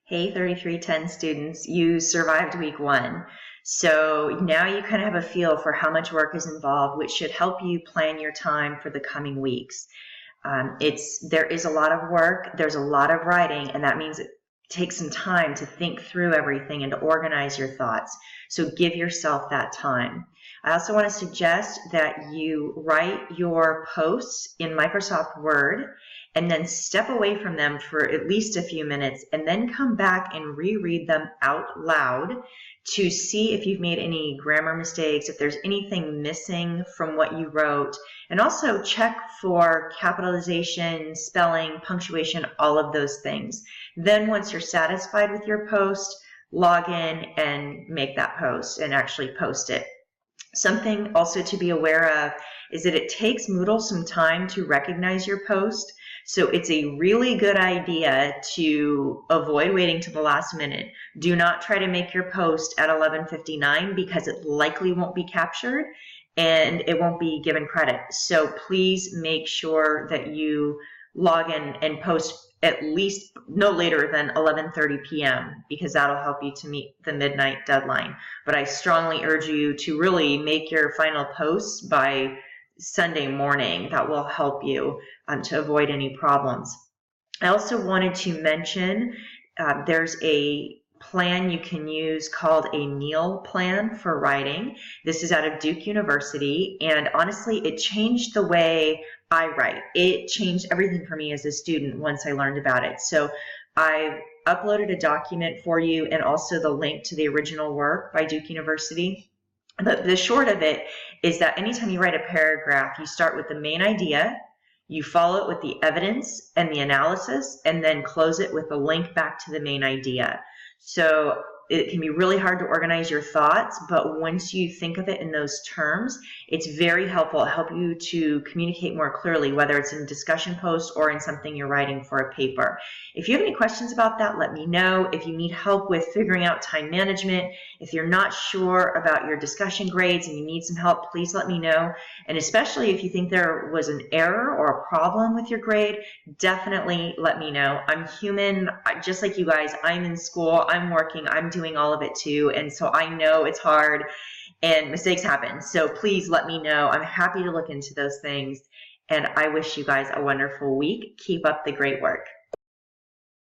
Hey, 3310 students, you survived week one. So now you kind of have a feel for how much work is involved, which should help you plan your time for the coming weeks. There is a lot of work, there's a lot of writing, and that means it takes some time to think through everything and to organize your thoughts. So give yourself that time. I also want to suggest that you write your posts in Microsoft Word and then step away from them for at least a few minutes and then come back and reread them out loud to see if you've made any grammar mistakes, if there's anything missing from what you wrote, and also check for capitalization, spelling, punctuation, all of those things. Then once you're satisfied with your post, log in and make that post and actually post it. Something also to be aware of is that it takes Moodle some time to recognize your post. So it's a really good idea to avoid waiting to the last minute. Do not try to make your post at 11:59 because it likely won't be captured and it won't be given credit. So please make sure that you log in and post at least no later than 11:30 p.m. because that'll help you to meet the midnight deadline. But I strongly urge you to really make your final posts by Sunday morning. That will help you to avoid any problems. I also wanted to mention there's a plan you can use called a Neal plan for writing. This is out of Duke University, and honestly, it changed the way I write. It changed everything for me as a student once I learned about it. So I've uploaded a document for you and also the link to the original work by Duke University. The short of it is that anytime you write a paragraph, you start with the main idea, you follow it with the evidence and the analysis, and then close it with a link back to the main idea. So it can be really hard to organize your thoughts, but once you think of it in those terms, it's very helpful. It'll help you to communicate more clearly, whether it's in a discussion post or in something you're writing for a paper. If you have any questions about that, let me know. If you need help with figuring out time management, if you're not sure about your discussion grades and you need some help, please let me know. And especially if you think there was an error or a problem with your grade, definitely let me know. I'm human, just like you guys. I'm in school, I'm working, I'm doing all of it too, and so I know it's hard and mistakes happen. So please let me know. I'm happy to look into those things, and I wish you guys a wonderful week. Keep up the great work.